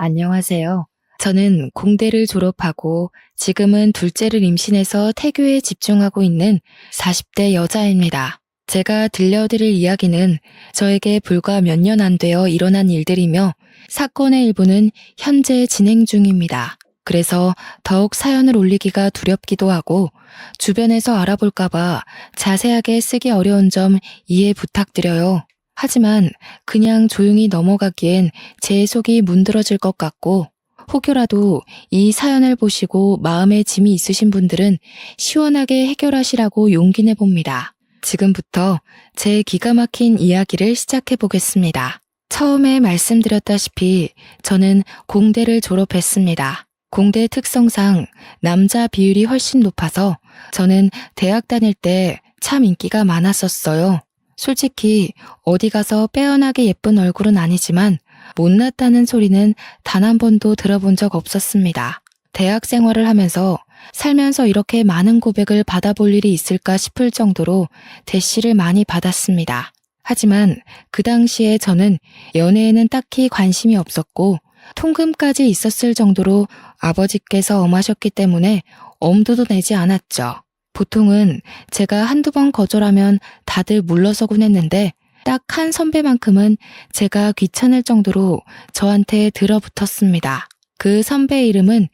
안녕하세요. 저는 공대를 졸업하고 지금은 둘째를 임신해서 태교에 집중하고 있는 40대 여자입니다. 제가 들려드릴 이야기는 저에게 불과 몇 년 안 되어 일어난 일들이며 사건의 일부는 현재 진행 중입니다. 그래서 더욱 사연을 올리기가 두렵기도 하고 주변에서 알아볼까봐 자세하게 쓰기 어려운 점 이해 부탁드려요. 하지만 그냥 조용히 넘어가기엔 제 속이 문드러질 것 같고 혹여라도 이 사연을 보시고 마음에 짐이 있으신 분들은 시원하게 해결하시라고 용기 내봅니다. 지금부터 제 기가 막힌 이야기를 시작해 보겠습니다. 처음에 말씀드렸다시피 저는 공대를 졸업했습니다. 공대 특성상 남자 비율이 훨씬 높아서 저는 대학 다닐 때 참 인기가 많았었어요. 솔직히 어디 가서 빼어나게 예쁜 얼굴은 아니지만 못났다는 소리는 단 한 번도 들어본 적 없었습니다. 대학 생활을 하면서 살면서 이렇게 많은 고백을 받아볼 일이 있을까 싶을 정도로 대시를 많이 받았습니다. 하지만 그 당시에 저는 연애에는 딱히 관심이 없었고 통금까지 있었을 정도로 아버지께서 엄하셨기 때문에 엄두도 내지 않았죠. 보통은 제가 한두 번 거절하면 다들 물러서곤 했는데 딱 한 선배만큼은 제가 귀찮을 정도로 저한테 들어붙었습니다. 그 선배의 이름은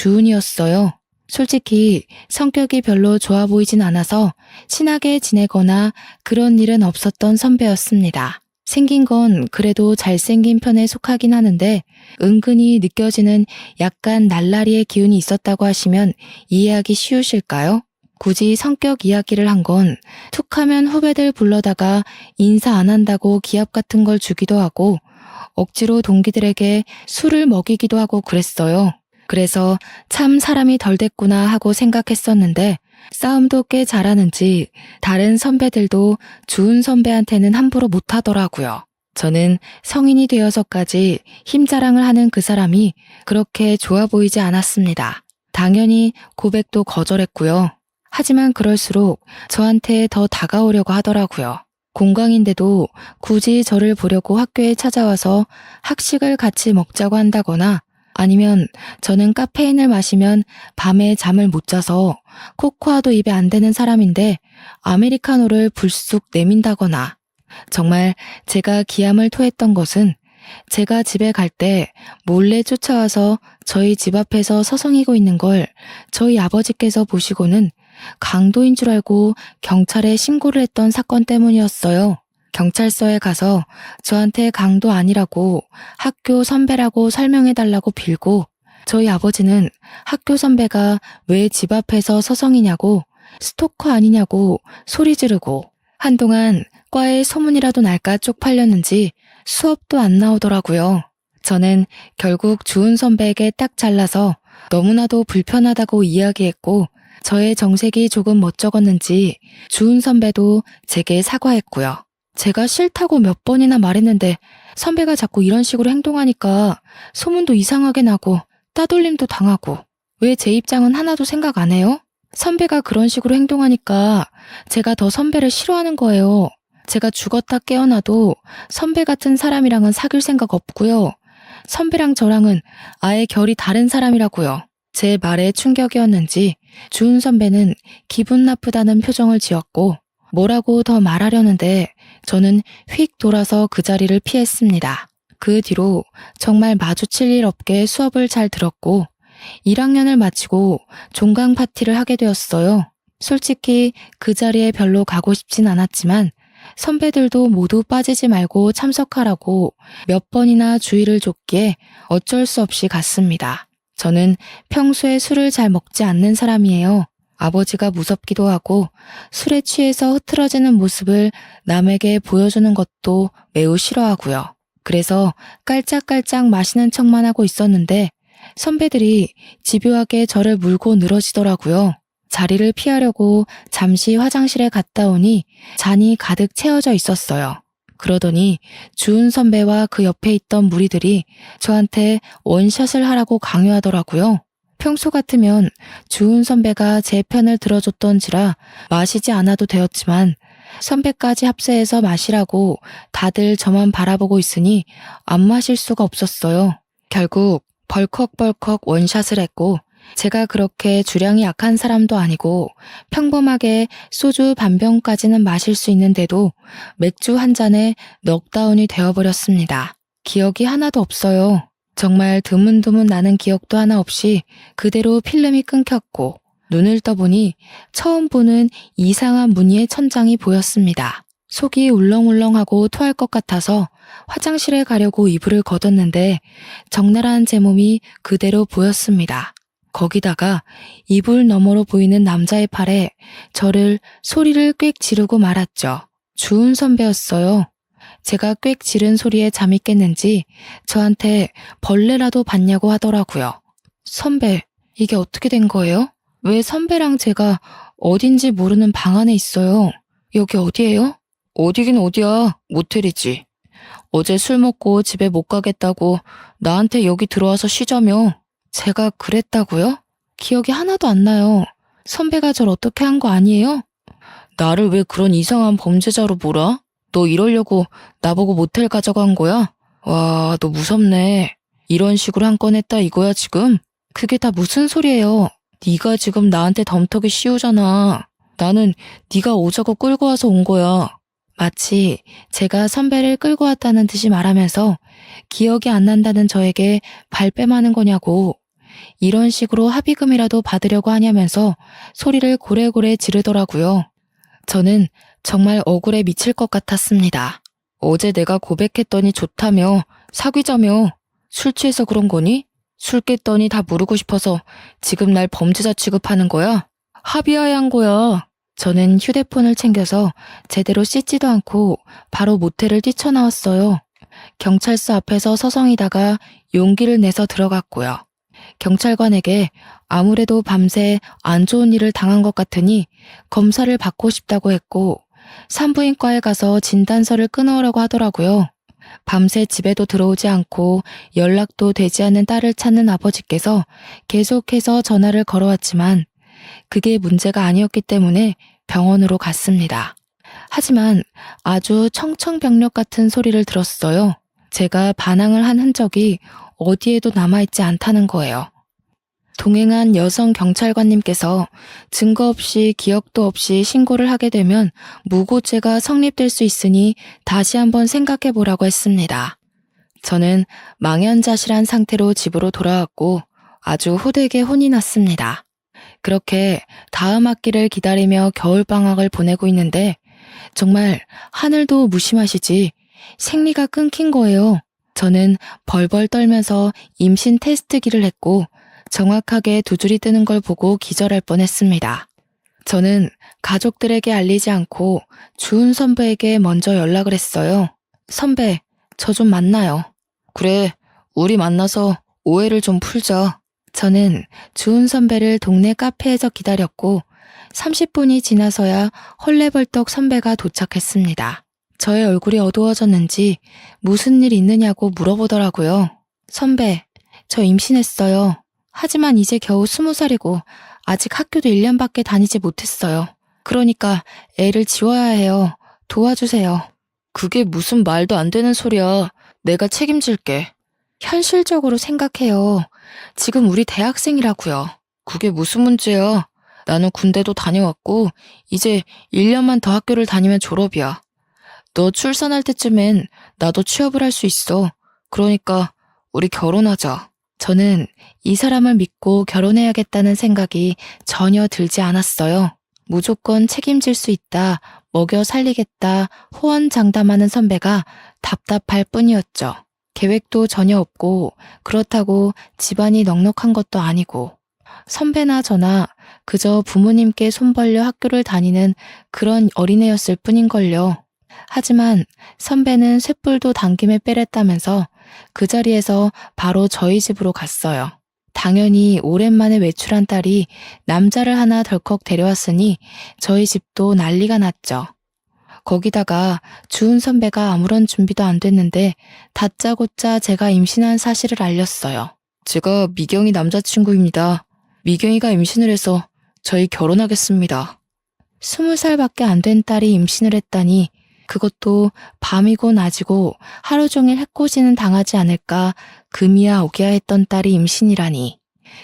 김주은이었어요. 솔직히 성격이 별로 좋아 보이진 않아서 친하게 지내거나 그런 일은 없었던 선배였습니다. 생긴 건 그래도 잘생긴 편에 속하긴 하는데 은근히 느껴지는 약간 날라리의 기운이 있었다고 하시면 이해하기 쉬우실까요? 굳이 성격 이야기를 한 건 툭하면 후배들 불러다가 인사 안 한다고 기합 같은 걸 주기도 하고 억지로 동기들에게 술을 먹이기도 하고 그랬어요. 그래서 참 사람이 덜 됐구나 하고 생각했었는데 싸움도 꽤 잘하는지 다른 선배들도 주은 선배한테는 함부로 못하더라고요. 저는 성인이 되어서까지 힘자랑을 하는 그 사람이 그렇게 좋아 보이지 않았습니다. 당연히 고백도 거절했고요. 하지만 그럴수록 저한테 더 다가오려고 하더라고요. 공강인데도 굳이 저를 보려고 학교에 찾아와서 학식을 같이 먹자고 한다거나 아니면 저는 카페인을 마시면 밤에 잠을 못 자서 코코아도 입에 안 대는 사람인데 아메리카노를 불쑥 내민다거나 정말 제가 기함을 토했던 것은 제가 집에 갈 때 몰래 쫓아와서 저희 집 앞에서 서성이고 있는 걸 저희 아버지께서 보시고는 강도인 줄 알고 경찰에 신고를 했던 사건 때문이었어요. 경찰서에 가서 저한테 강도 아니라고 학교 선배라고 설명해달라고 빌고 저희 아버지는 학교 선배가 왜 집 앞에서 서성이냐고 스토커 아니냐고 소리 지르고 한동안 과에 소문이라도 날까 쪽팔렸는지 수업도 안 나오더라고요. 저는 결국 주은 선배에게 딱 잘라서 너무나도 불편하다고 이야기했고 저의 정색이 조금 멋쩍었는지 주은 선배도 제게 사과했고요. 제가 싫다고 몇 번이나 말했는데 선배가 자꾸 이런 식으로 행동하니까 소문도 이상하게 나고 따돌림도 당하고 왜 제 입장은 하나도 생각 안 해요? 선배가 그런 식으로 행동하니까 제가 더 선배를 싫어하는 거예요. 제가 죽었다 깨어나도 선배 같은 사람이랑은 사귈 생각 없고요. 선배랑 저랑은 아예 결이 다른 사람이라고요. 제 말에 충격이었는지 주은 선배는 기분 나쁘다는 표정을 지었고 뭐라고 더 말하려는데 저는 휙 돌아서 그 자리를 피했습니다. 그 뒤로 정말 마주칠 일 없게 수업을 잘 들었고 1학년을 마치고 종강 파티를 하게 되었어요. 솔직히 그 자리에 별로 가고 싶진 않았지만 선배들도 모두 빠지지 말고 참석하라고 몇 번이나 주의를 줬기에 어쩔 수 없이 갔습니다. 저는 평소에 술을 잘 먹지 않는 사람이에요. 아버지가 무섭기도 하고 술에 취해서 흐트러지는 모습을 남에게 보여주는 것도 매우 싫어하고요. 그래서 깔짝깔짝 마시는 척만 하고 있었는데 선배들이 집요하게 저를 물고 늘어지더라고요. 자리를 피하려고 잠시 화장실에 갔다 오니 잔이 가득 채워져 있었어요. 그러더니 주은 선배와 그 옆에 있던 무리들이 저한테 원샷을 하라고 강요하더라고요. 평소 같으면 주은 선배가 제 편을 들어줬던지라 마시지 않아도 되었지만 선배까지 합세해서 마시라고 다들 저만 바라보고 있으니 안 마실 수가 없었어요. 결국 벌컥벌컥 원샷을 했고 제가 그렇게 주량이 약한 사람도 아니고 평범하게 소주 반 병까지는 마실 수 있는데도 맥주 한 잔에 넉다운이 되어버렸습니다. 기억이 하나도 없어요. 정말 드문드문 나는 기억도 하나 없이 그대로 필름이 끊겼고 눈을 떠보니 처음 보는 이상한 무늬의 천장이 보였습니다. 속이 울렁울렁하고 토할 것 같아서 화장실에 가려고 이불을 걷었는데 적나라한 제 몸이 그대로 보였습니다. 거기다가 이불 너머로 보이는 남자의 팔에 저를 소리를 꽥 지르고 말았죠. 주은 선배였어요. 제가 꽥 지른 소리에 잠이 깼는지 저한테 벌레라도 봤냐고 하더라고요. 선배, 이게 어떻게 된 거예요? 왜 선배랑 제가 어딘지 모르는 방 안에 있어요? 여기 어디예요? 어디긴 어디야, 모텔이지. 어제 술 먹고 집에 못 가겠다고 나한테 여기 들어와서 쉬자며. 제가 그랬다고요? 기억이 하나도 안 나요. 선배가 절 어떻게 한 거 아니에요? 나를 왜 그런 이상한 범죄자로 몰아? 너 이러려고 나보고 모텔 가자고 한 거야? 와, 너 무섭네. 이런 식으로 한 건 했다 이거야 지금? 그게 다 무슨 소리예요? 네가 지금 나한테 덤터기 씌우잖아. 나는 네가 오자고 끌고 와서 온 거야. 마치 제가 선배를 끌고 왔다는 듯이 말하면서 기억이 안 난다는 저에게 발뺌하는 거냐고. 이런 식으로 합의금이라도 받으려고 하냐면서 소리를 고래고래 지르더라고요. 저는 정말 억울해 미칠 것 같았습니다. 어제 내가 고백했더니 좋다며, 사귀자며. 술 취해서 그런 거니? 술 깼더니 다 모르고 싶어서 지금 날 범죄자 취급하는 거야? 합의해야 한 거야. 저는 휴대폰을 챙겨서 제대로 씻지도 않고 바로 모텔을 뛰쳐나왔어요. 경찰서 앞에서 서성이다가 용기를 내서 들어갔고요. 경찰관에게 아무래도 밤새 안 좋은 일을 당한 것 같으니 검사를 받고 싶다고 했고 산부인과에 가서 진단서를 끊어오라고 하더라고요. 밤새 집에도 들어오지 않고 연락도 되지 않는 딸을 찾는 아버지께서 계속해서 전화를 걸어왔지만 그게 문제가 아니었기 때문에 병원으로 갔습니다. 하지만 아주 청청병력 같은 소리를 들었어요. 제가 반항을 한 흔적이 어디에도 남아있지 않다는 거예요. 동행한 여성 경찰관님께서 증거 없이 기억도 없이 신고를 하게 되면 무고죄가 성립될 수 있으니 다시 한번 생각해 보라고 했습니다. 저는 망연자실한 상태로 집으로 돌아왔고 아주 호되게 혼이 났습니다. 그렇게 다음 학기를 기다리며 겨울방학을 보내고 있는데 정말 하늘도 무심하시지 생리가 끊긴 거예요. 저는 벌벌 떨면서 임신 테스트기를 했고 정확하게 두 줄이 뜨는 걸 보고 기절할 뻔했습니다. 저는 가족들에게 알리지 않고 주은 선배에게 먼저 연락을 했어요. 선배, 저 좀 만나요. 그래, 우리 만나서 오해를 좀 풀자. 저는 주은 선배를 동네 카페에서 기다렸고 30분이 지나서야 헐레벌떡 선배가 도착했습니다. 저의 얼굴이 어두워졌는지 무슨 일 있느냐고 물어보더라고요. 선배, 저 임신했어요. 하지만 이제 겨우 20살이고 아직 학교도 1년밖에 다니지 못했어요. 그러니까 애를 지워야 해요. 도와주세요. 그게 무슨 말도 안 되는 소리야. 내가 책임질게. 현실적으로 생각해요. 지금 우리 대학생이라고요. 그게 무슨 문제야. 나는 군대도 다녀왔고 이제 1년만 더 학교를 다니면 졸업이야. 너 출산할 때쯤엔 나도 취업을 할 수 있어. 그러니까 우리 결혼하자. 저는 이 사람을 믿고 결혼해야겠다는 생각이 전혀 들지 않았어요. 무조건 책임질 수 있다, 먹여 살리겠다, 호언장담하는 선배가 답답할 뿐이었죠. 계획도 전혀 없고 그렇다고 집안이 넉넉한 것도 아니고 선배나 저나 그저 부모님께 손 벌려 학교를 다니는 그런 어린애였을 뿐인걸요. 하지만 선배는 쇳불도 당김에 빼랬다면서 그 자리에서 바로 저희 집으로 갔어요. 당연히 오랜만에 외출한 딸이 남자를 하나 덜컥 데려왔으니 저희 집도 난리가 났죠. 거기다가 주은 선배가 아무런 준비도 안 됐는데 다짜고짜 제가 임신한 사실을 알렸어요. 제가 미경이 남자친구입니다. 미경이가 임신을 해서 저희 결혼하겠습니다. 20살밖에 안 된 딸이 임신을 했다니 그것도 밤이고 낮이고 하루 종일 해코지는 당하지 않을까 금이야 오기야 했던 딸이 임신이라니.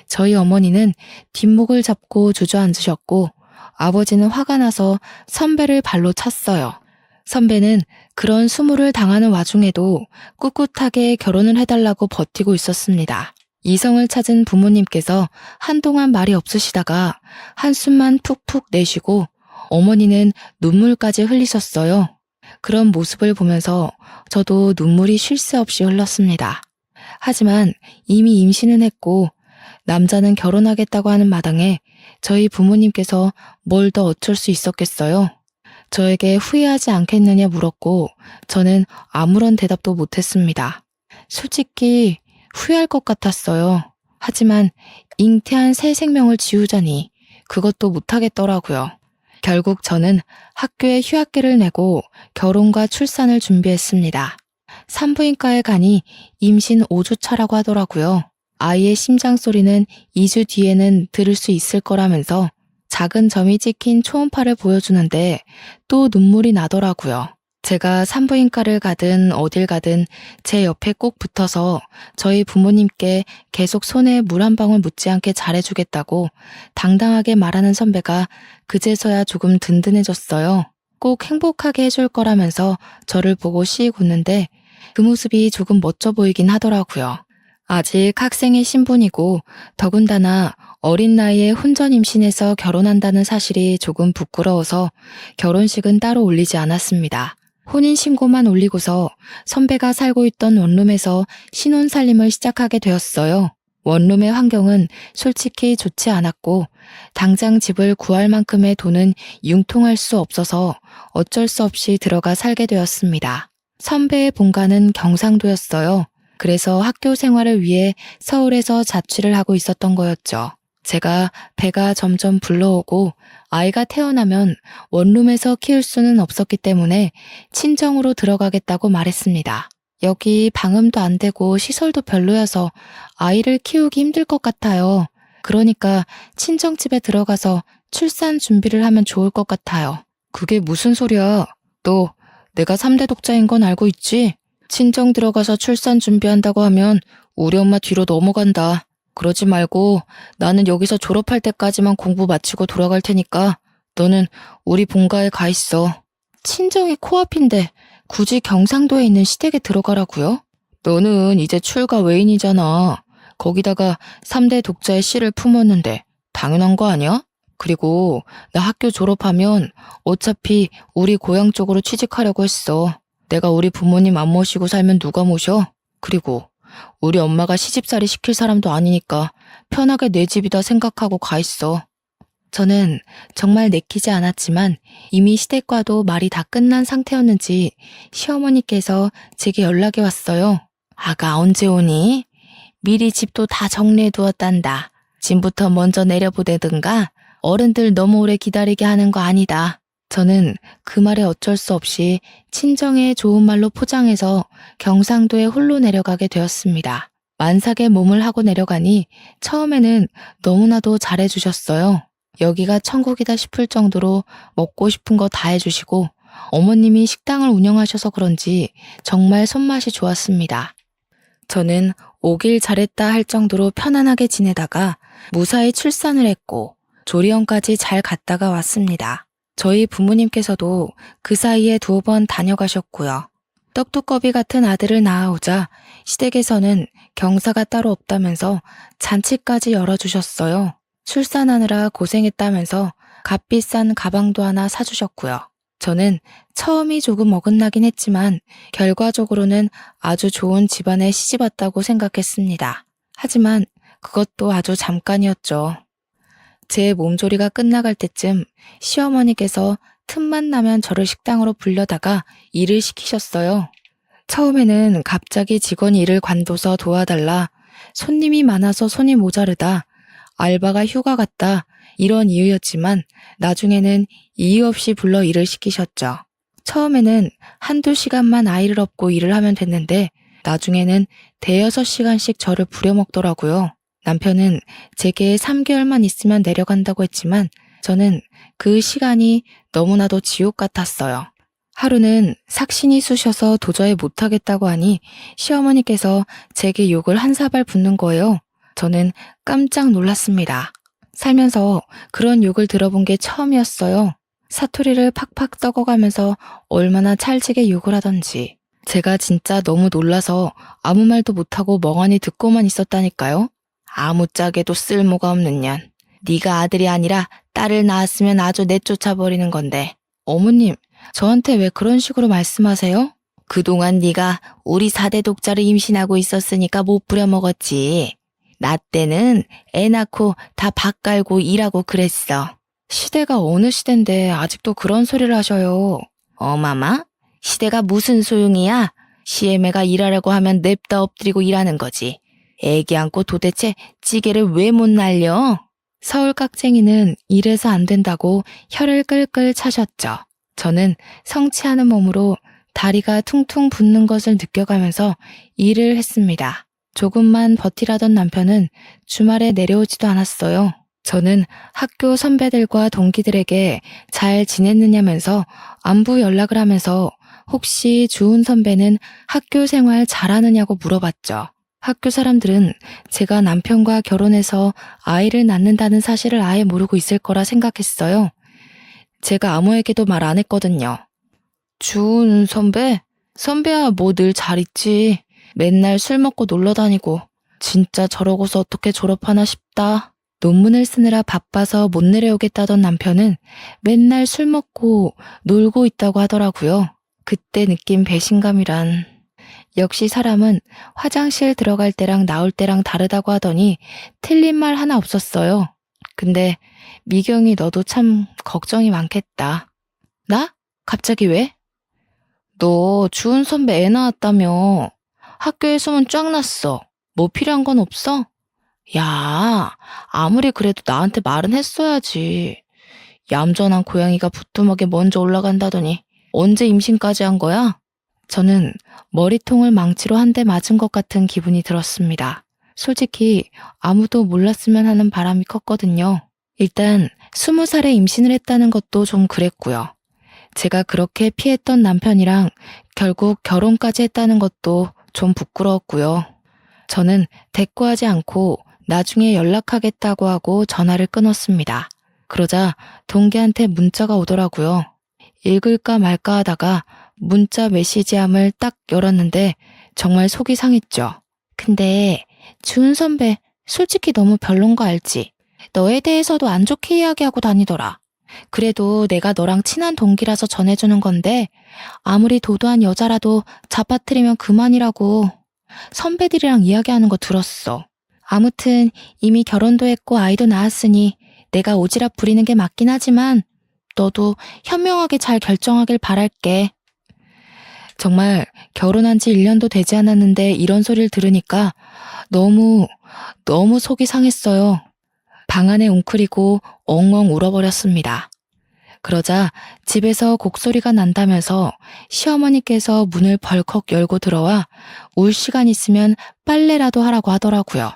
저희 어머니는 뒷목을 잡고 주저앉으셨고 아버지는 화가 나서 선배를 발로 찼어요. 선배는 그런 수모를 당하는 와중에도 꿋꿋하게 결혼을 해달라고 버티고 있었습니다. 이성을 찾은 부모님께서 한동안 말이 없으시다가 한숨만 푹푹 내쉬고 어머니는 눈물까지 흘리셨어요. 그런 모습을 보면서 저도 눈물이 쉴 새 없이 흘렀습니다. 하지만 이미 임신은 했고 남자는 결혼하겠다고 하는 마당에 저희 부모님께서 뭘 더 어쩔 수 있었겠어요. 저에게 후회하지 않겠느냐 물었고 저는 아무런 대답도 못했습니다. 솔직히 후회할 것 같았어요. 하지만 잉태한 새 생명을 지우자니 그것도 못하겠더라고요. 결국 저는 학교에 휴학기를 내고 결혼과 출산을 준비했습니다. 산부인과에 가니 임신 5주 차라고 하더라고요. 아이의 심장 소리는 2주 뒤에는 들을 수 있을 거라면서 작은 점이 찍힌 초음파를 보여주는데 또 눈물이 나더라고요. 제가 산부인과를 가든 어딜 가든 제 옆에 꼭 붙어서 저희 부모님께 계속 손에 물 한 방울 묻지 않게 잘해주겠다고 당당하게 말하는 선배가 그제서야 조금 든든해졌어요. 꼭 행복하게 해줄 거라면서 저를 보고 씩 웃는데 그 모습이 조금 멋져 보이긴 하더라고요. 아직 학생의 신분이고 더군다나 어린 나이에 혼전 임신해서 결혼한다는 사실이 조금 부끄러워서 결혼식은 따로 올리지 않았습니다. 혼인신고만 올리고서 선배가 살고 있던 원룸에서 신혼살림을 시작하게 되었어요. 원룸의 환경은 솔직히 좋지 않았고 당장 집을 구할 만큼의 돈은 융통할 수 없어서 어쩔 수 없이 들어가 살게 되었습니다. 선배의 본가는 경상도였어요. 그래서 학교 생활을 위해 서울에서 자취를 하고 있었던 거였죠. 제가 배가 점점 불러오고 아이가 태어나면 원룸에서 키울 수는 없었기 때문에 친정으로 들어가겠다고 말했습니다. 여기 방음도 안 되고 시설도 별로여서 아이를 키우기 힘들 것 같아요. 그러니까 친정집에 들어가서 출산 준비를 하면 좋을 것 같아요. 그게 무슨 소리야? 너 내가 3대 독자인 건 알고 있지? 친정 들어가서 출산 준비한다고 하면 우리 엄마 뒤로 넘어간다. 그러지 말고 나는 여기서 졸업할 때까지만 공부 마치고 돌아갈 테니까 너는 우리 본가에 가 있어. 친정이 코앞인데 굳이 경상도에 있는 시댁에 들어가라고요? 너는 이제 출가 외인이잖아. 거기다가 3대 독자의 씨를 품었는데 당연한 거 아니야? 그리고 나 학교 졸업하면 어차피 우리 고향 쪽으로 취직하려고 했어. 내가 우리 부모님 안 모시고 살면 누가 모셔? 그리고 우리 엄마가 시집살이 시킬 사람도 아니니까 편하게 내 집이다 생각하고 가 있어. 저는 정말 내키지 않았지만 이미 시댁과도 말이 다 끝난 상태였는지 시어머니께서 제게 연락이 왔어요. 아가 언제 오니? 미리 집도 다 정리해 두었단다. 짐부터 먼저 내려보내든가 어른들 너무 오래 기다리게 하는 거 아니다. 저는 그 말에 어쩔 수 없이 친정의 좋은 말로 포장해서 경상도에 홀로 내려가게 되었습니다. 만삭의 몸을 하고 내려가니 처음에는 너무나도 잘해주셨어요. 여기가 천국이다 싶을 정도로 먹고 싶은 거 다 해주시고 어머님이 식당을 운영하셔서 그런지 정말 손맛이 좋았습니다. 저는 오길 잘했다 할 정도로 편안하게 지내다가 무사히 출산을 했고 조리원까지 잘 갔다가 왔습니다. 저희 부모님께서도 그 사이에 2번 다녀가셨고요. 떡두꺼비 같은 아들을 낳아오자 시댁에서는 경사가 따로 없다면서 잔치까지 열어주셨어요. 출산하느라 고생했다면서 값비싼 가방도 하나 사주셨고요. 저는 처음이 조금 어긋나긴 했지만 결과적으로는 아주 좋은 집안에 시집왔다고 생각했습니다. 하지만 그것도 아주 잠깐이었죠. 제 몸조리가 끝나갈 때쯤 시어머니께서 틈만 나면 저를 식당으로 불려다가 일을 시키셨어요. 처음에는 갑자기 직원이 일을 관둬서 도와달라, 손님이 많아서 손이 모자르다, 알바가 휴가 갔다 이런 이유였지만 나중에는 이유 없이 불러 일을 시키셨죠. 처음에는 1~2시간만 아이를 업고 일을 하면 됐는데 나중에는 대여섯 시간씩 저를 부려먹더라고요. 남편은 제게 3개월만 있으면 내려간다고 했지만 저는 그 시간이 너무나도 지옥 같았어요. 하루는 삭신이 쑤셔서 도저히 못하겠다고 하니 시어머니께서 제게 욕을 한 사발 붓는 거예요. 저는 깜짝 놀랐습니다. 살면서 그런 욕을 들어본 게 처음이었어요. 사투리를 팍팍 썩어가면서 얼마나 찰지게 욕을 하던지. 제가 진짜 너무 놀라서 아무 말도 못하고 멍하니 듣고만 있었다니까요. 아무짝에도 쓸모가 없는 년. 네가 아들이 아니라 딸을 낳았으면 아주 내쫓아버리는 건데. 어머님, 저한테 왜 그런 식으로 말씀하세요? 그동안 네가 우리 4대 독자를 임신하고 있었으니까 못 부려먹었지. 나 때는 애 낳고 다 밥 깔고 일하고 그랬어. 시대가 어느 시대인데 아직도 그런 소리를 하셔요. 어마마? 시대가 무슨 소용이야? 시애매가 일하라고 하면 냅다 엎드리고 일하는 거지. 애기 안고 도대체 찌개를 왜 못 날려? 서울 깍쟁이는 이래서 안 된다고 혀를 끌끌 차셨죠. 저는 성취하는 몸으로 다리가 퉁퉁 붓는 것을 느껴가면서 일을 했습니다. 조금만 버티라던 남편은 주말에 내려오지도 않았어요. 저는 학교 선배들과 동기들에게 잘 지냈느냐면서 안부 연락을 하면서 혹시 주은 선배는 학교 생활 잘하느냐고 물어봤죠. 학교 사람들은 제가 남편과 결혼해서 아이를 낳는다는 사실을 아예 모르고 있을 거라 생각했어요. 제가 아무에게도 말 안 했거든요. 주은 선배? 선배야 뭐 늘 잘 있지. 맨날 술 먹고 놀러 다니고 진짜 저러고서 어떻게 졸업하나 싶다. 논문을 쓰느라 바빠서 못 내려오겠다던 남편은 맨날 술 먹고 놀고 있다고 하더라고요. 그때 느낀 배신감이란. 역시 사람은 화장실 들어갈 때랑 나올 때랑 다르다고 하더니 틀린 말 하나 없었어요. 근데 미경이 너도 참 걱정이 많겠다. 나? 갑자기 왜? 너 주은 선배 애 낳았다며. 학교에 소문 쫙 났어. 뭐 필요한 건 없어? 야, 아무리 그래도 나한테 말은 했어야지. 얌전한 고양이가 부뚜막에 먼저 올라간다더니 언제 임신까지 한 거야? 저는 머리통을 망치로 한 대 맞은 것 같은 기분이 들었습니다. 솔직히 아무도 몰랐으면 하는 바람이 컸거든요. 일단 20살에 임신을 했다는 것도 좀 그랬고요. 제가 그렇게 피했던 남편이랑 결국 결혼까지 했다는 것도 좀 부끄러웠고요. 저는 대꾸하지 않고 나중에 연락하겠다고 하고 전화를 끊었습니다. 그러자 동기한테 문자가 오더라고요. 읽을까 말까 하다가 문자 메시지함을 딱 열었는데 정말 속이 상했죠. 근데 주은 선배 솔직히 너무 별론 거 알지? 너에 대해서도 안 좋게 이야기하고 다니더라. 그래도 내가 너랑 친한 동기라서 전해주는 건데 아무리 도도한 여자라도 잡아뜨리면 그만이라고. 선배들이랑 이야기하는 거 들었어. 아무튼 이미 결혼도 했고 아이도 낳았으니 내가 오지랖 부리는 게 맞긴 하지만 너도 현명하게 잘 결정하길 바랄게. 정말 결혼한 지 1년도 되지 않았는데 이런 소리를 들으니까 너무 속이 상했어요. 방 안에 웅크리고 엉엉 울어버렸습니다. 그러자 집에서 곡소리가 난다면서 시어머니께서 문을 벌컥 열고 들어와 울 시간 있으면 빨래라도 하라고 하더라고요.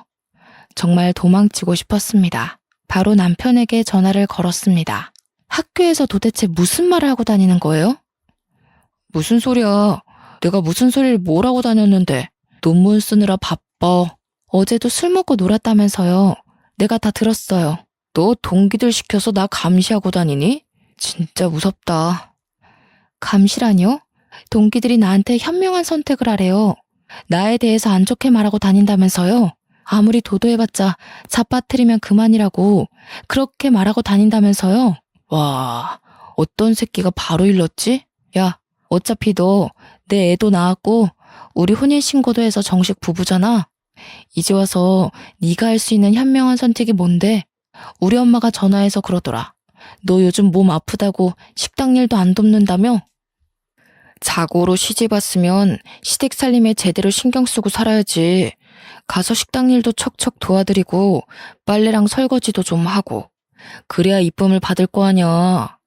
정말 도망치고 싶었습니다. 바로 남편에게 전화를 걸었습니다. 학교에서 도대체 무슨 말을 하고 다니는 거예요? 무슨 소리야? 내가 무슨 소리를 뭐라고 다녔는데. 논문 쓰느라 바빠. 어제도 술 먹고 놀았다면서요. 내가 다 들었어요. 너 동기들 시켜서 나 감시하고 다니니? 진짜 무섭다. 감시라뇨? 동기들이 나한테 현명한 선택을 하래요. 나에 대해서 안 좋게 말하고 다닌다면서요. 아무리 도도해봤자 잡아뜨리면 그만이라고 그렇게 말하고 다닌다면서요. 와, 어떤 새끼가 바로 일렀지? 야, 어차피 너 내 애도 낳았고 우리 혼인신고도 해서 정식 부부잖아. 이제 와서 네가 할 수 있는 현명한 선택이 뭔데? 우리 엄마가 전화해서 그러더라. 너 요즘 몸 아프다고 식당 일도 안 돕는다며? 자고로 시집 왔으면 시댁 살림에 제대로 신경 쓰고 살아야지. 가서 식당 일도 척척 도와드리고 빨래랑 설거지도 좀 하고. 그래야 이쁨을 받을 거 아냐.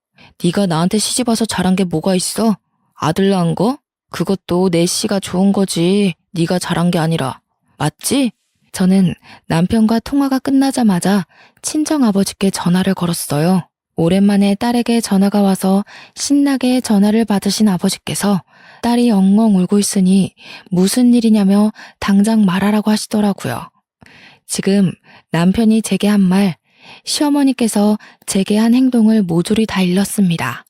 네가 나한테 시집 와서 잘한 게 뭐가 있어? 아들 낳은 거? 그것도 내 씨가 좋은 거지. 네가 잘한 게 아니라. 맞지? 저는 남편과 통화가 끝나자마자 친정아버지께 전화를 걸었어요. 오랜만에 딸에게 전화가 와서 신나게 전화를 받으신 아버지께서 딸이 엉엉 울고 있으니 무슨 일이냐며 당장 말하라고 하시더라고요. 지금 남편이 제게 한 말, 시어머니께서 제게 한 행동을 모조리 다 일렀습니다.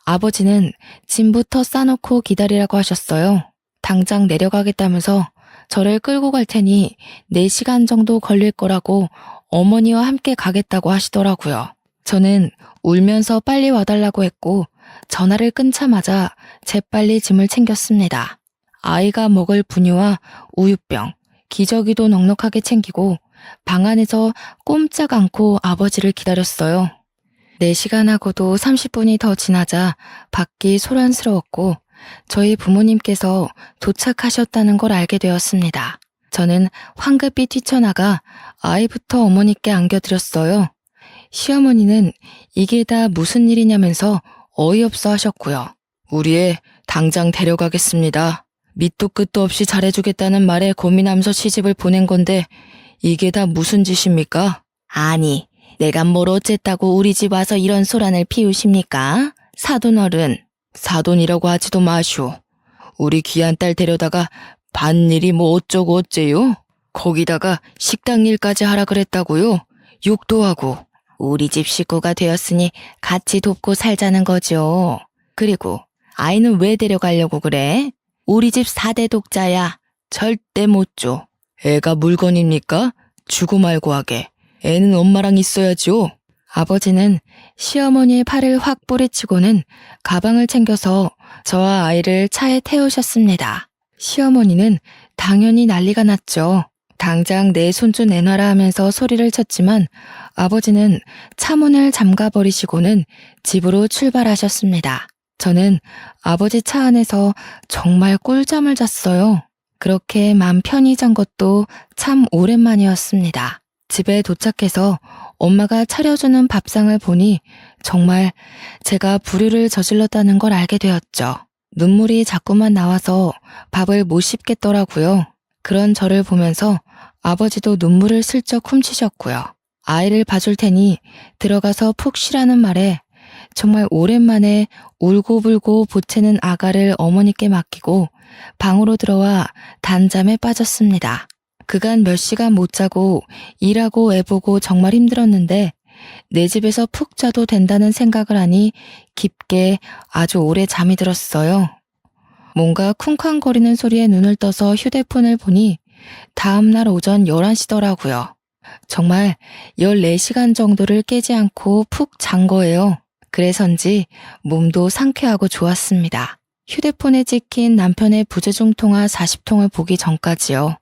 아버지는 짐부터 싸놓고 기다리라고 하셨어요. 당장 내려가겠다면서 저를 끌고 갈 테니 4시간 정도 걸릴 거라고 어머니와 함께 가겠다고 하시더라고요. 저는 울면서 빨리 와달라고 했고 전화를 끊자마자 재빨리 짐을 챙겼습니다. 아이가 먹을 분유와 우유병, 기저귀도 넉넉하게 챙기고 방 안에서 꼼짝 않고 아버지를 기다렸어요. 4시간하고도 30분이 더 지나자 밖이 소란스러웠고 저희 부모님께서 도착하셨다는 걸 알게 되었습니다. 저는 황급히 뛰쳐나가 아이부터 어머니께 안겨드렸어요. 시어머니는 이게 다 무슨 일이냐면서 어이없어 하셨고요. 우리 애 당장 데려가겠습니다. 밑도 끝도 없이 잘해주겠다는 말에 고민하면서 시집을 보낸 건데 이게 다 무슨 짓입니까? 아니, 내가 뭘 어쨌다고 우리 집 와서 이런 소란을 피우십니까? 사돈 어른. 사돈이라고 하지도 마시오. 우리 귀한 딸 데려다가 밭일이 뭐 어쩌고 어째요? 거기다가 식당 일까지 하라 그랬다고요? 욕도 하고. 우리 집 식구가 되었으니 같이 돕고 살자는 거죠. 그리고 아이는 왜 데려가려고 그래? 우리 집 4대 독자야. 절대 못 줘. 애가 물건입니까? 주고 말고 하게. 애는 엄마랑 있어야죠. 아버지는 시어머니의 팔을 확 뿌리치고는 가방을 챙겨서 저와 아이를 차에 태우셨습니다. 시어머니는 당연히 난리가 났죠. 당장 내 손주 내놔라 하면서 소리를 쳤지만 아버지는 차 문을 잠가버리시고는 집으로 출발하셨습니다. 저는 아버지 차 안에서 정말 꿀잠을 잤어요. 그렇게 맘 편히 잔 것도 참 오랜만이었습니다. 집에 도착해서 엄마가 차려주는 밥상을 보니 정말 제가 불효를 저질렀다는 걸 알게 되었죠. 눈물이 자꾸만 나와서 밥을 못 씹겠더라고요. 그런 저를 보면서 아버지도 눈물을 슬쩍 훔치셨고요. 아이를 봐줄 테니 들어가서 푹 쉬라는 말에 정말 오랜만에 울고불고 보채는 아가를 어머니께 맡기고 방으로 들어와 단잠에 빠졌습니다. 그간 몇 시간 못 자고 일하고 애보고 정말 힘들었는데 내 집에서 푹 자도 된다는 생각을 하니 깊게 아주 오래 잠이 들었어요. 뭔가 쿵쾅거리는 소리에 눈을 떠서 휴대폰을 보니 다음날 오전 11시더라고요. 정말 14시간 정도를 깨지 않고 푹 잔 거예요. 그래서인지 몸도 상쾌하고 좋았습니다. 휴대폰에 찍힌 남편의 부재중 통화 40통을 보기 전까지요.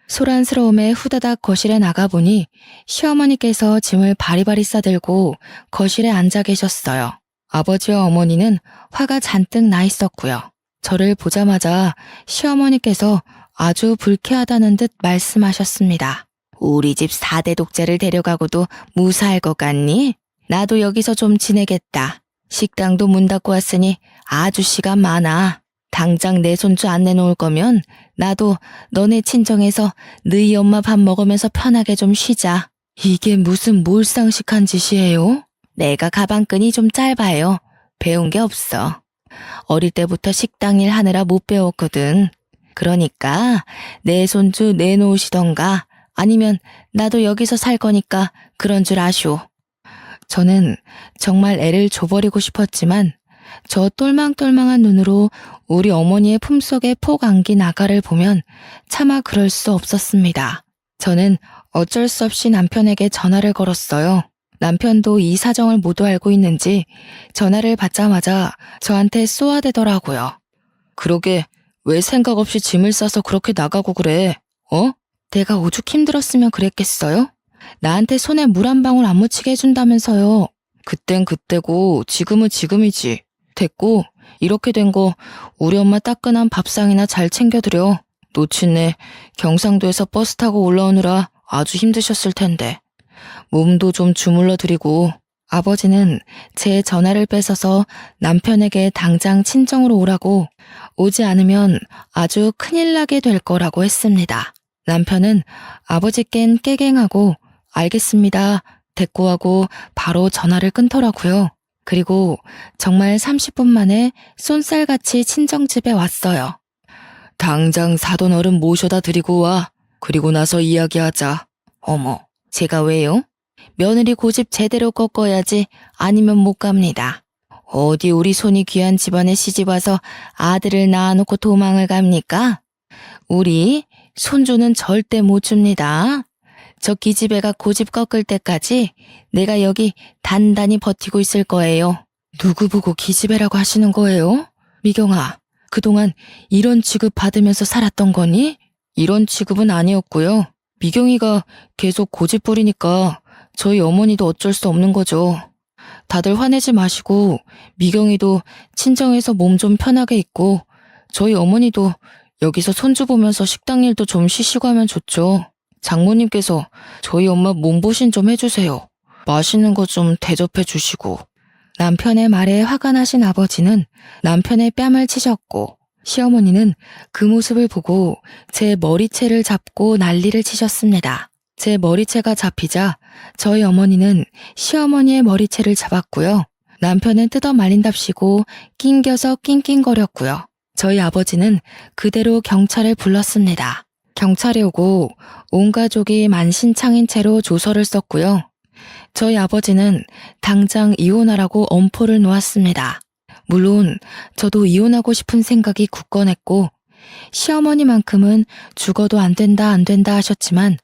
소란스러움에 후다닥 거실에 나가보니 시어머니께서 짐을 바리바리 싸들고 거실에 앉아 계셨어요. 아버지와 어머니는 화가 잔뜩 나 있었고요. 저를 보자마자 시어머니께서 아주 불쾌하다는 듯 말씀하셨습니다. 우리 집 4대 독자를 데려가고도 무사할 것 같니? 나도 여기서 좀 지내겠다. 식당도 문 닫고 왔으니 아주 시간 많아. 당장 내 손주 안 내놓을 거면 나도 너네 친정에서 너희 엄마 밥 먹으면서 편하게 좀 쉬자. 이게 무슨 몰상식한 짓이에요? 내가 가방끈이 좀 짧아요. 배운 게 없어. 어릴 때부터 식당 일 하느라 못 배웠거든. 그러니까 내 손주 내놓으시던가 아니면 나도 여기서 살 거니까 그런 줄 아쇼. 저는 정말 애를 줘버리고 싶었지만 저 똘망똘망한 눈으로 우리 어머니의 품속에 폭 안긴 아가를 보면 차마 그럴 수 없었습니다. 저는 어쩔 수 없이 남편에게 전화를 걸었어요. 남편도 이 사정을 모두 알고 있는지 전화를 받자마자 저한테 쏘아대더라고요. 그러게 왜 생각 없이 짐을 싸서 그렇게 나가고 그래? 어? 내가 오죽 힘들었으면 그랬겠어요? 나한테 손에 물 한 방울 안 묻히게 해준다면서요. 그땐 그때고 지금은 지금이지. 됐고 이렇게 된 거 우리 엄마 따끈한 밥상이나 잘 챙겨드려. 놓친네 경상도에서 버스 타고 올라오느라 아주 힘드셨을 텐데. 몸도 좀 주물러 드리고. 아버지는 제 전화를 뺏어서 남편에게 당장 친정으로 오라고, 오지 않으면 아주 큰일 나게 될 거라고 했습니다. 남편은 아버지껜 깨갱하고 알겠습니다. 대꾸하고 바로 전화를 끊더라고요. 그리고 정말 30분 만에 쏜살같이 친정집에 왔어요. 당장 사돈 어른 모셔다 드리고 와. 그리고 나서 이야기하자. 어머, 제가 왜요? 며느리 고집 제대로 꺾어야지 아니면 못 갑니다. 어디 우리 손이 귀한 집안에 시집와서 아들을 낳아놓고 도망을 갑니까? 우리 손주는 절대 못 줍니다. 저 기집애가 고집 꺾을 때까지 내가 여기 단단히 버티고 있을 거예요. 누구 보고 기집애라고 하시는 거예요? 미경아, 그동안 이런 취급 받으면서 살았던 거니? 이런 취급은 아니었고요. 미경이가 계속 고집 부리니까 저희 어머니도 어쩔 수 없는 거죠. 다들 화내지 마시고 미경이도 친정에서 몸 좀 편하게 있고 저희 어머니도 여기서 손주 보면서 식당 일도 좀 쉬시고 하면 좋죠. 장모님께서 저희 엄마 몸보신 좀 해주세요. 맛있는 거 좀 대접해 주시고. 남편의 말에 화가 나신 아버지는 남편의 뺨을 치셨고 시어머니는 그 모습을 보고 제 머리채를 잡고 난리를 치셨습니다. 제 머리채가 잡히자 저희 어머니는 시어머니의 머리채를 잡았고요. 남편은 뜯어 말린답시고 낑겨서 낑낑거렸고요. 저희 아버지는 그대로 경찰을 불렀습니다. 경찰이 오고 온 가족이 만신창인 채로 조서를 썼고요. 저희 아버지는 당장 이혼하라고 엄포를 놓았습니다. 물론 저도 이혼하고 싶은 생각이 굳건했고 시어머니만큼은 죽어도 안 된다 하셨지만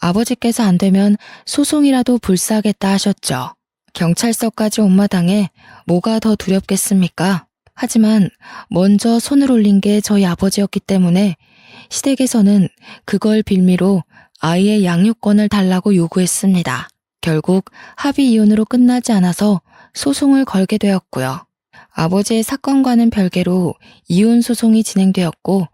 아버지께서 안 되면 소송이라도 불사하겠다 하셨죠. 경찰서까지 온 마당에 뭐가 더 두렵겠습니까? 하지만 먼저 손을 올린 게 저희 아버지였기 때문에 시댁에서는 그걸 빌미로 아이의 양육권을 달라고 요구했습니다. 결국 합의 이혼으로 끝나지 않아서 소송을 걸게 되었고요. 아버지의 사건과는 별개로 이혼 소송이 진행되었고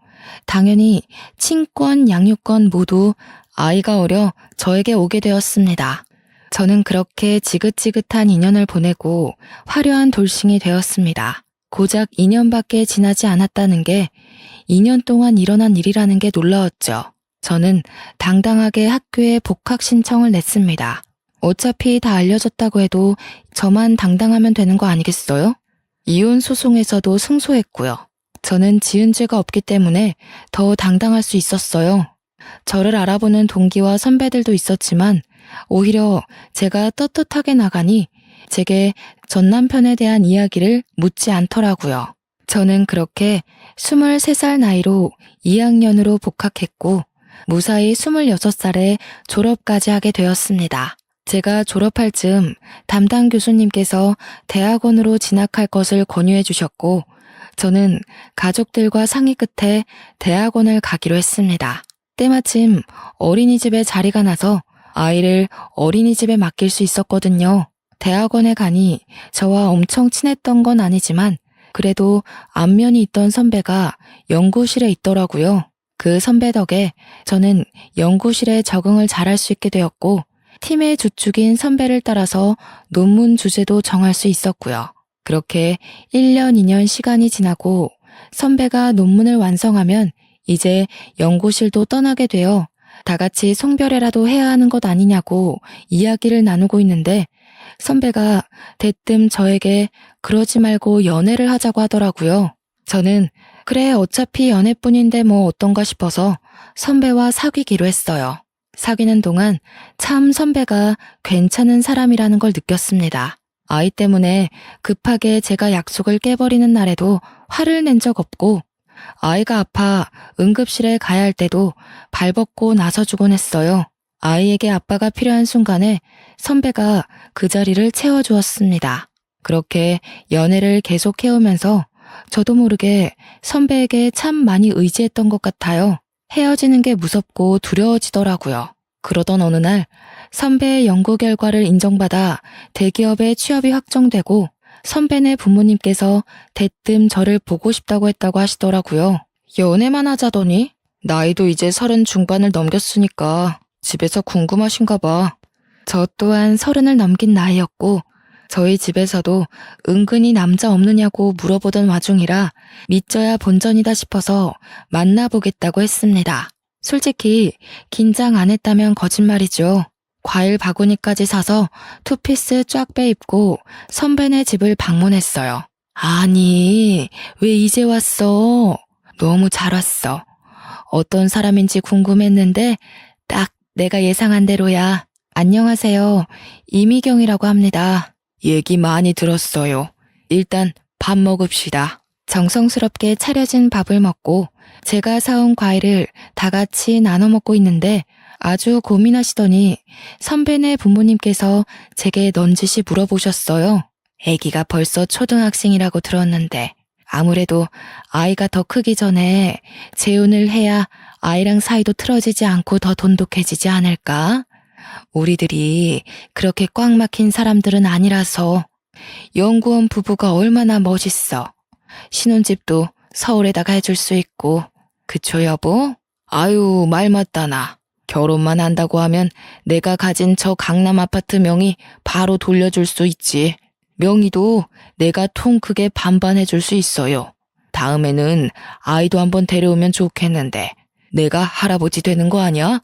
당연히 친권, 양육권 모두 아이가 어려 저에게 오게 되었습니다. 저는 그렇게 지긋지긋한 2년을 보내고 화려한 돌싱이 되었습니다. 고작 2년밖에 지나지 않았다는 게 2년 동안 일어난 일이라는 게 놀라웠죠. 저는 당당하게 학교에 복학 신청을 냈습니다. 어차피 다 알려졌다고 해도 저만 당당하면 되는 거 아니겠어요? 이혼 소송에서도 승소했고요. 저는 지은 죄가 없기 때문에 더 당당할 수 있었어요. 저를 알아보는 동기와 선배들도 있었지만 오히려 제가 떳떳하게 나가니 제게 전 남편에 대한 이야기를 묻지 않더라고요. 저는 그렇게 23살 나이로 2학년으로 복학했고 무사히 26살에 졸업까지 하게 되었습니다. 제가 졸업할 즈음 담당 교수님께서 대학원으로 진학할 것을 권유해 주셨고 저는 가족들과 상의 끝에 대학원을 가기로 했습니다. 때마침 어린이집에 자리가 나서 아이를 어린이집에 맡길 수 있었거든요. 대학원에 가니 저와 엄청 친했던 건 아니지만 그래도 안면이 있던 선배가 연구실에 있더라고요. 그 선배 덕에 저는 연구실에 적응을 잘할 수 있게 되었고 팀의 주축인 선배를 따라서 논문 주제도 정할 수 있었고요. 그렇게 1년, 2년 시간이 지나고 선배가 논문을 완성하면 이제 연구실도 떠나게 되어 다 같이 송별회라도 해야 하는 것 아니냐고 이야기를 나누고 있는데 선배가 대뜸 저에게 그러지 말고 연애를 하자고 하더라고요. 저는 그래 어차피 연애뿐인데 뭐 어떤가 싶어서 선배와 사귀기로 했어요. 사귀는 동안 참 선배가 괜찮은 사람이라는 걸 느꼈습니다. 아이 때문에 급하게 제가 약속을 깨버리는 날에도 화를 낸 적 없고 아이가 아파 응급실에 가야 할 때도 발벗고 나서주곤 했어요. 아이에게 아빠가 필요한 순간에 선배가 그 자리를 채워주었습니다. 그렇게 연애를 계속 해오면서 저도 모르게 선배에게 참 많이 의지했던 것 같아요. 헤어지는 게 무섭고 두려워지더라고요. 그러던 어느 날 선배의 연구 결과를 인정받아 대기업에 취업이 확정되고 선배네 부모님께서 대뜸 저를 보고 싶다고 했다고 하시더라고요. 연애만 하자더니 나이도 이제 30 중반을 넘겼으니까 집에서 궁금하신가 봐. 저 또한 30을 넘긴 나이였고 저희 집에서도 은근히 남자 없느냐고 물어보던 와중이라 믿져야 본전이다 싶어서 만나보겠다고 했습니다. 솔직히 긴장 안 했다면 거짓말이죠. 과일 바구니까지 사서 투피스 쫙 빼입고 선배네 집을 방문했어요. 아니, 왜 이제 왔어? 너무 잘 왔어. 어떤 사람인지 궁금했는데 딱 내가 예상한 대로야. 안녕하세요. 이미경이라고 합니다. 얘기 많이 들었어요. 일단 밥 먹읍시다. 정성스럽게 차려진 밥을 먹고 제가 사온 과일을 다 같이 나눠 먹고 있는데 아주 고민하시더니 선배네 부모님께서 제게 넌지시 물어보셨어요. 아기가 벌써 초등학생이라고 들었는데 아무래도 아이가 더 크기 전에 재혼을 해야 아이랑 사이도 틀어지지 않고 더 돈독해지지 않을까? 우리들이 그렇게 꽉 막힌 사람들은 아니라서. 연구원 부부가 얼마나 멋있어. 신혼집도 서울에다가 해줄 수 있고. 그쵸 여보? 아유 말 맞다나. 결혼만 한다고 하면 내가 가진 저 강남 아파트 명의 바로 돌려줄 수 있지. 명의도 내가 통 크게 반반 해줄 수 있어요. 다음에는 아이도 한번 데려오면 좋겠는데 내가 할아버지 되는 거 아니야?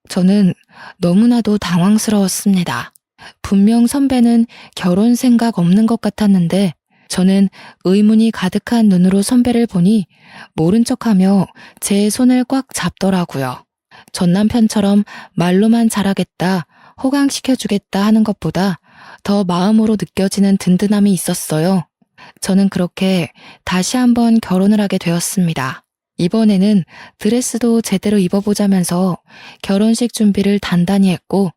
저는 너무나도 당황스러웠습니다. 분명 선배는 결혼 생각 없는 것 같았는데 저는 의문이 가득한 눈으로 선배를 보니 모른 척하며 제 손을 꽉 잡더라고요. 전 남편처럼 말로만 잘하겠다, 호강시켜주겠다 하는 것보다 더 마음으로 느껴지는 든든함이 있었어요. 저는 그렇게 다시 한번 결혼을 하게 되었습니다. 이번에는 드레스도 제대로 입어보자면서 결혼식 준비를 단단히 했고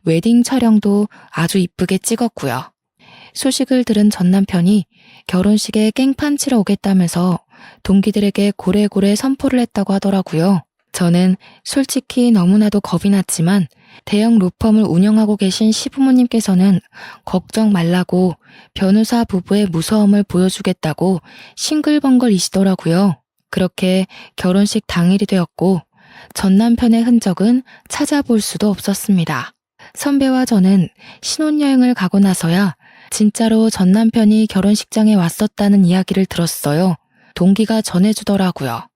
웨딩 촬영도 아주 이쁘게 찍었고요. 소식을 들은 전 남편이 결혼식에 깽판 치러 오겠다면서 동기들에게 고래고래 선포를 했다고 하더라고요. 저는 솔직히 너무나도 겁이 났지만 대형 로펌을 운영하고 계신 시부모님께서는 걱정 말라고 변호사 부부의 무서움을 보여주겠다고 싱글벙글이시더라고요. 그렇게 결혼식 당일이 되었고 전 남편의 흔적은 찾아볼 수도 없었습니다. 선배와 저는 신혼여행을 가고 나서야 진짜로 전 남편이 결혼식장에 왔었다는 이야기를 들었어요. 동기가 전해주더라고요.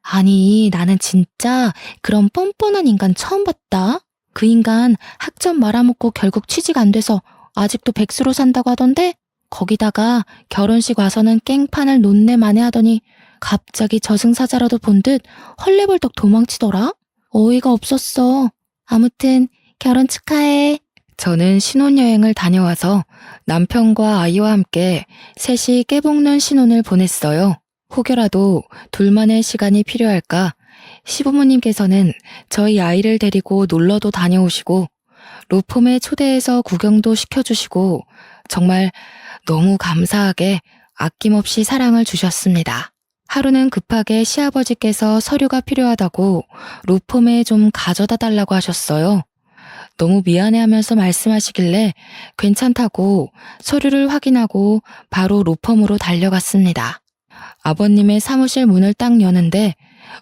아니, 나는 진짜 그런 뻔뻔한 인간 처음 봤다. 그 인간 학점 말아먹고 결국 취직 안 돼서 아직도 백수로 산다고 하던데 거기다가 결혼식 와서는 깽판을 논내만에 하더니 갑자기 저승사자라도 본 듯 헐레벌떡 도망치더라? 어이가 없었어. 아무튼 결혼 축하해. 저는 신혼여행을 다녀와서 남편과 아이와 함께 셋이 깨볶는 신혼을 보냈어요. 혹여라도 둘만의 시간이 필요할까 시부모님께서는 저희 아이를 데리고 놀러도 다녀오시고 로펌에 초대해서 구경도 시켜주시고 정말 너무 감사하게 아낌없이 사랑을 주셨습니다. 하루는 급하게 시아버지께서 서류가 필요하다고 로펌에 좀 가져다 달라고 하셨어요. 너무 미안해하면서 말씀하시길래 괜찮다고 서류를 확인하고 바로 로펌으로 달려갔습니다. 아버님의 사무실 문을 딱 여는데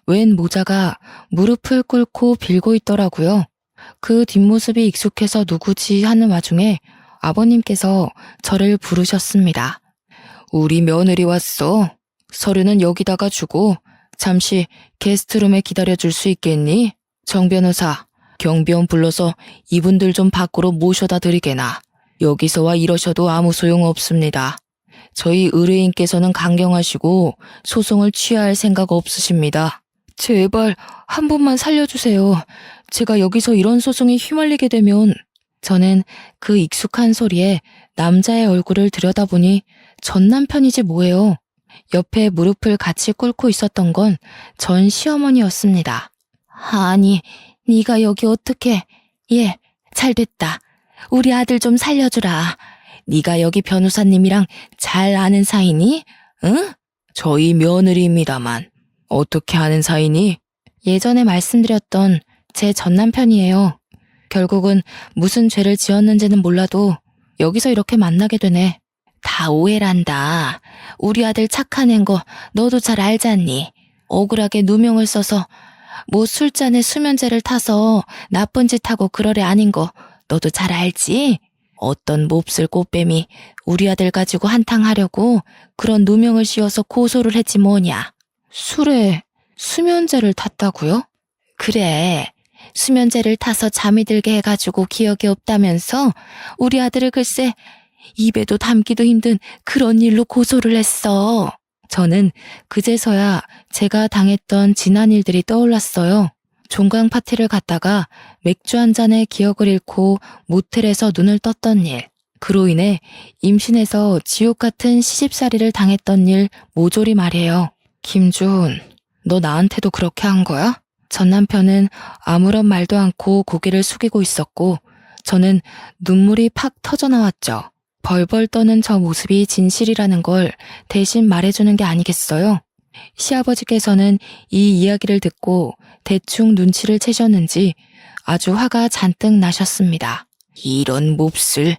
웬 모자가 무릎을 꿇고 빌고 있더라고요. 그 뒷모습이 익숙해서 누구지 하는 와중에 아버님께서 저를 부르셨습니다. 우리 며느리 왔어. 서류는 여기다가 주고 잠시 게스트룸에 기다려줄 수 있겠니? 정 변호사, 경비원 불러서 이분들 좀 밖으로 모셔다 드리게나. 여기서 와 이러셔도 아무 소용 없습니다. 저희 의뢰인께서는 강경하시고 소송을 취하할 생각 없으십니다. 제발 한 번만 살려주세요. 제가 여기서 이런 소송에 휘말리게 되면. 저는 그 익숙한 소리에 남자의 얼굴을 들여다보니 전 남편이지 뭐예요. 옆에 무릎을 같이 꿇고 있었던 건 전 시어머니였습니다. 아니, 네가 여기 어떻게... 예, 잘됐다. 우리 아들 좀 살려주라. 네가 여기 변호사님이랑 잘 아는 사이니? 응? 저희 며느리입니다만. 어떻게 아는 사이니? 예전에 말씀드렸던 제 전남편이에요. 결국은 무슨 죄를 지었는지는 몰라도 여기서 이렇게 만나게 되네. 다 오해란다. 우리 아들 착한 앤 거 너도 잘 알잖니. 억울하게 누명을 써서 뭐 술잔에 수면제를 타서 나쁜 짓 하고 그러래 아닌 거 너도 잘 알지? 어떤 몹쓸 꽃뱀이 우리 아들 가지고 한탕하려고 그런 누명을 씌워서 고소를 했지 뭐냐. 술에 수면제를 탔다고요? 그래. 수면제를 타서 잠이 들게 해가지고 기억이 없다면서 우리 아들을 글쎄 입에도 담기도 힘든 그런 일로 고소를 했어. 저는 그제서야 제가 당했던 지난 일들이 떠올랐어요. 종강 파티를 갔다가 맥주 한 잔에 기억을 잃고 모텔에서 눈을 떴던 일. 그로 인해 임신해서 지옥 같은 시집살이를 당했던 일 모조리 말이에요. 김준, 너 나한테도 그렇게 한 거야? 전 남편은 아무런 말도 않고 고개를 숙이고 있었고 저는 눈물이 팍 터져 나왔죠. 벌벌 떠는 저 모습이 진실이라는 걸 대신 말해주는 게 아니겠어요? 시아버지께서는 이 이야기를 듣고 대충 눈치를 채셨는지 아주 화가 잔뜩 나셨습니다. 이런 몹쓸,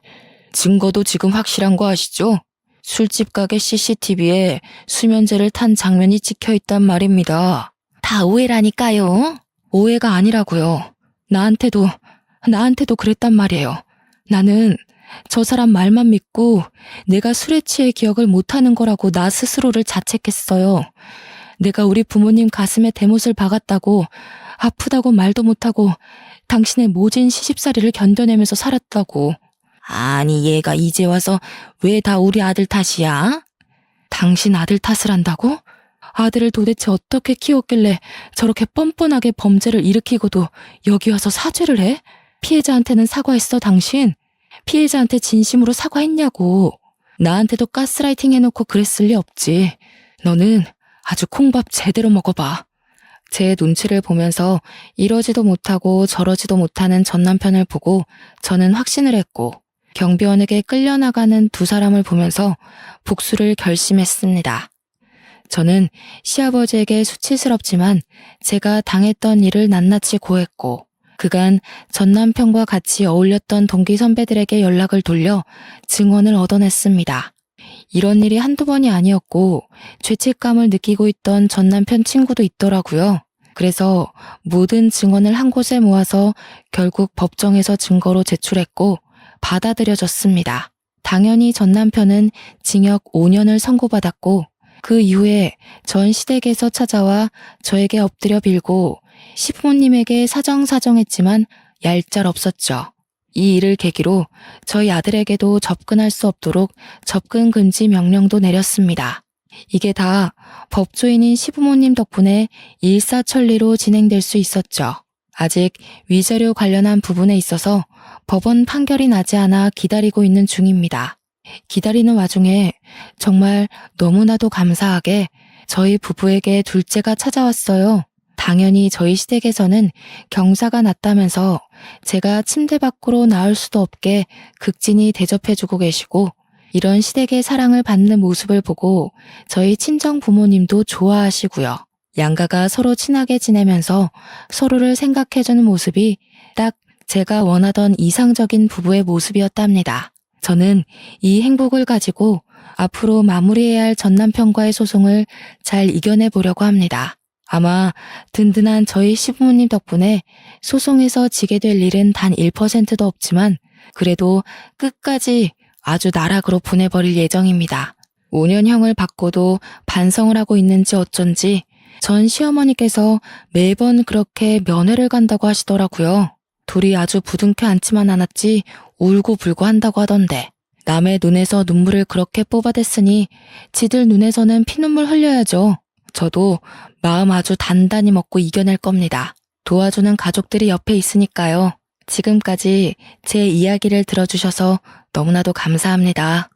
증거도 지금 확실한 거 아시죠? 술집 가게 CCTV에 수면제를 탄 장면이 찍혀있단 말입니다. 다 오해라니까요. 오해가 아니라고요. 나한테도 그랬단 말이에요. 나는 저 사람 말만 믿고 내가 술에 취해 기억을 못하는 거라고 나 스스로를 자책했어요. 내가 우리 부모님 가슴에 대못을 박았다고 아프다고 말도 못하고 당신의 모진 시집살이를 견뎌내면서 살았다고. 아니 얘가 이제 와서 왜 다 우리 아들 탓이야? 당신 아들 탓을 한다고? 아들을 도대체 어떻게 키웠길래 저렇게 뻔뻔하게 범죄를 일으키고도 여기 와서 사죄를 해? 피해자한테는 사과했어 당신? 피해자한테 진심으로 사과했냐고. 나한테도 가스라이팅 해놓고 그랬을 리 없지. 너는 아주 콩밥 제대로 먹어봐. 제 눈치를 보면서 이러지도 못하고 저러지도 못하는 전 남편을 보고 저는 확신을 했고 경비원에게 끌려나가는 두 사람을 보면서 복수를 결심했습니다. 저는 시아버지에게 수치스럽지만 제가 당했던 일을 낱낱이 고했고 그간 전 남편과 같이 어울렸던 동기 선배들에게 연락을 돌려 증언을 얻어냈습니다. 이런 일이 한두 번이 아니었고 죄책감을 느끼고 있던 전 남편 친구도 있더라고요. 그래서 모든 증언을 한 곳에 모아서 결국 법정에서 증거로 제출했고 받아들여졌습니다. 당연히 전 남편은 징역 5년을 선고받았고 그 이후에 전 시댁에서 찾아와 저에게 엎드려 빌고 시부모님에게 사정했지만 얄짤없었죠. 이 일을 계기로 저희 아들에게도 접근할 수 없도록 접근 금지 명령도 내렸습니다. 이게 다 법조인인 시부모님 덕분에 일사천리로 진행될 수 있었죠. 아직 위자료 관련한 부분에 있어서 법원 판결이 나지 않아 기다리고 있는 중입니다. 기다리는 와중에 정말 너무나도 감사하게 저희 부부에게 둘째가 찾아왔어요. 당연히 저희 시댁에서는 경사가 났다면서 제가 침대 밖으로 나올 수도 없게 극진히 대접해주고 계시고 이런 시댁의 사랑을 받는 모습을 보고 저희 친정 부모님도 좋아하시고요. 양가가 서로 친하게 지내면서 서로를 생각해주는 모습이 딱 제가 원하던 이상적인 부부의 모습이었답니다. 저는 이 행복을 가지고 앞으로 마무리해야 할 전 남편과의 소송을 잘 이겨내 보려고 합니다. 아마 든든한 저희 시부모님 덕분에 소송에서 지게 될 일은 단 1%도 없지만 그래도 끝까지 아주 나락으로 보내버릴 예정입니다. 5년형을 받고도 반성을 하고 있는지 어쩐지 전 시어머니께서 매번 그렇게 면회를 간다고 하시더라고요. 둘이 아주 부둥켜 앉지만 않았지 울고불고 한다고 하던데 남의 눈에서 눈물을 그렇게 뽑아댔으니 지들 눈에서는 피눈물 흘려야죠. 저도 마음 아주 단단히 먹고 이겨낼 겁니다. 도와주는 가족들이 옆에 있으니까요. 지금까지 제 이야기를 들어주셔서 너무나도 감사합니다.